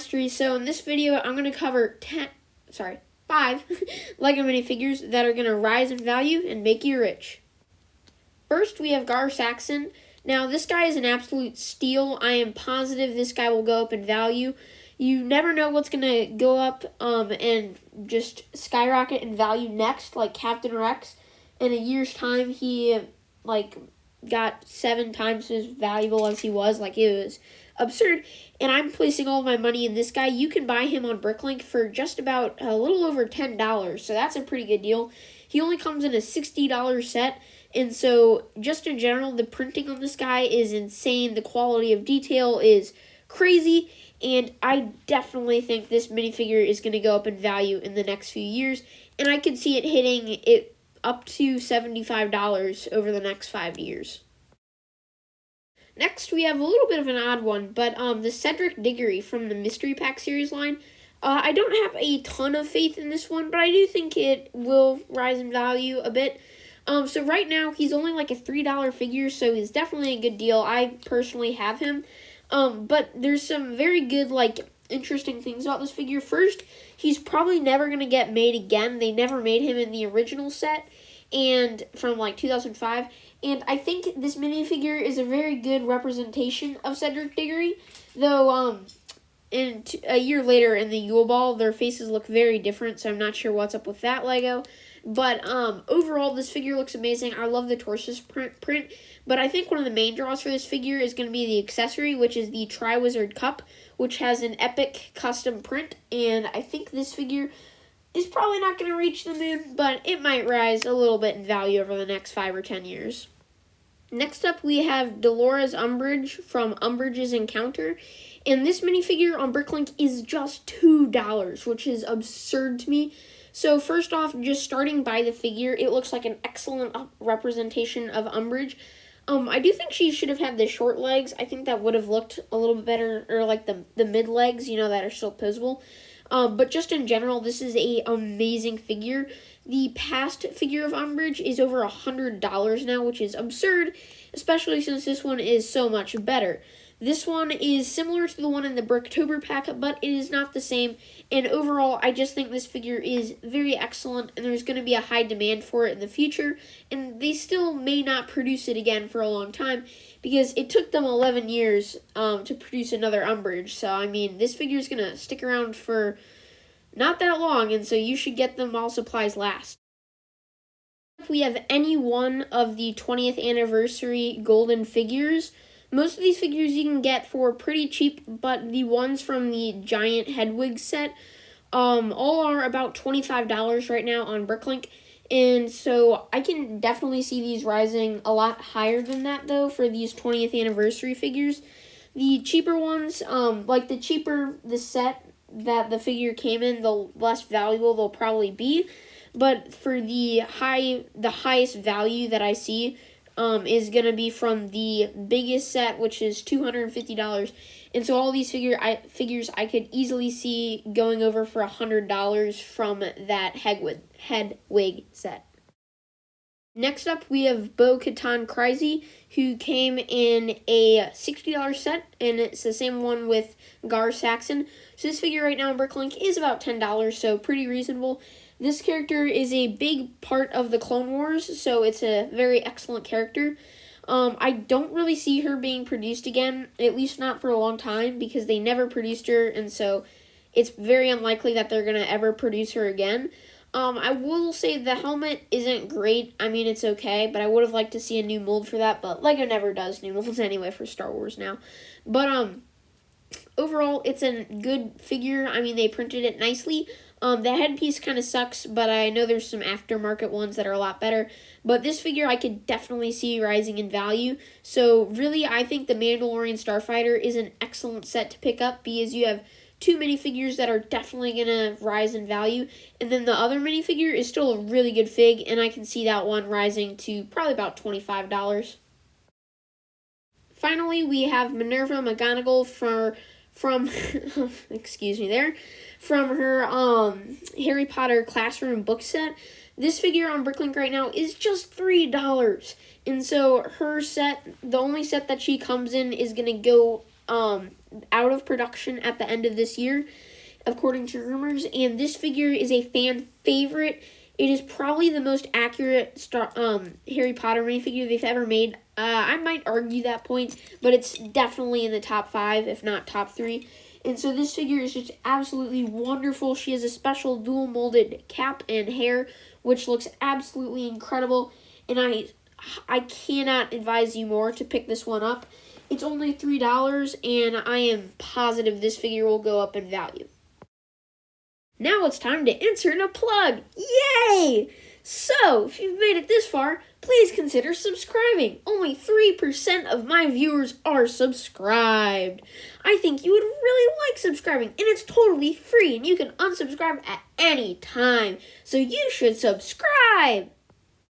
Mastery. So in this video, I'm going to cover 5 LEGO minifigures that are going to rise in value and make you rich. First, we have Gar Saxon. Now, this guy is an absolute steal. I am positive this guy will go up in value. You never know what's going to go up and just skyrocket in value next, like Captain Rex. In a year's time, he got 7 times as valuable as he was. It was absurd. And I'm placing all of my money in this guy. You can buy him on Bricklink for just about a little over $10. So that's a pretty good deal. He only comes in a $60 set. And so just in general, the printing on this guy is insane. The quality of detail is crazy. And I definitely think this minifigure is going to go up in value in the next few years. And I could see it hitting it up to $75 over the next 5 years. Next, we have a little bit of an odd one, but the Cedric Diggory from the Mystery Pack series line. I don't have a ton of faith in this one, but I do think it will rise in value a bit. So right now, he's only a $3 figure, so he's definitely a good deal. I personally have him. But there's some very good, interesting things about this figure. First, he's probably never going to get made again. They never made him in the original set and from 2005. And I think this minifigure is a very good representation of Cedric Diggory. Though, a year later in the Yule Ball, their faces look very different, so I'm not sure what's up with that Lego. But overall, this figure looks amazing. I love the torsus print. But I think one of the main draws for this figure is going to be the accessory, which is the Triwizard Cup, which has an epic custom print. And I think this figure is probably not going to reach the moon, but it might rise a little bit in value over the next 5 or 10 years. Next up, we have Dolores Umbridge from Umbridge's Encounter. And this minifigure on Bricklink is just $2, which is absurd to me. So first off, just starting by the figure, it looks like an excellent representation of Umbridge. I do think she should have had the short legs. I think that would have looked a little bit better, or the mid legs, that are still posable. But just in general, this is a amazing figure. The past figure of Umbridge is over $100 now, which is absurd, especially since this one is so much better. This one is similar to the one in the Bricktober pack, but it is not the same. And overall, I just think this figure is very excellent, and there's going to be a high demand for it in the future. And they still may not produce it again for a long time, because it took them 11 years to produce another Umbridge. So, this figure is going to stick around for not that long, and so you should get them while supplies last. If we have any one of the 20th anniversary golden figures, most of these figures you can get for pretty cheap, but the ones from the giant Hedwig set all are about $25 right now on Bricklink. And so I can definitely see these rising a lot higher than that, though, for these 20th anniversary figures. The cheaper ones, the cheaper the set that the figure came in, the less valuable they'll probably be. But for the highest value that I see, is going to be from the biggest set, which is $250. And so all these figures I could easily see going over for $100 from that Hedwig set. Next up, we have Bo-Katan Kryze, who came in a $60 set, and it's the same one with Gar Saxon. So this figure right now on Bricklink is about $10, so pretty reasonable. This character is a big part of the Clone Wars, so it's a very excellent character. I don't really see her being produced again, at least not for a long time, because they never produced her, and so it's very unlikely that they're going to ever produce her again. I will say the helmet isn't great. It's okay, but I would have liked to see a new mold for that, but LEGO never does new molds anyway for Star Wars now. But overall, it's a good figure. They printed it nicely. The headpiece kind of sucks, but I know there's some aftermarket ones that are a lot better. But this figure I could definitely see rising in value. So really, I think the Mandalorian Starfighter is an excellent set to pick up, because you have 2 minifigures that are definitely going to rise in value. And then the other minifigure is still a really good fig, and I can see that one rising to probably about $25. Finally, we have Minerva Mcgonagall from her Harry Potter classroom book set. This figure on Bricklink right now is just $3. And so her set, the only set that she comes in, is going to go out of production at the end of this year, according to rumors, and this figure is a fan favorite. It is probably the most accurate Harry Potter minifigure they've ever made. I might argue that point, but it's definitely in the top 5, if not top 3. And so this figure is just absolutely wonderful. She has a special dual molded cap and hair, which looks absolutely incredible. And I cannot advise you more to pick this one up. It's only $3, and I am positive this figure will go up in value. Now it's time to insert a plug. Yay! So, if you've made it this far, please consider subscribing. Only 3% of my viewers are subscribed. I think you would really like subscribing, and it's totally free, and you can unsubscribe at any time. So you should subscribe!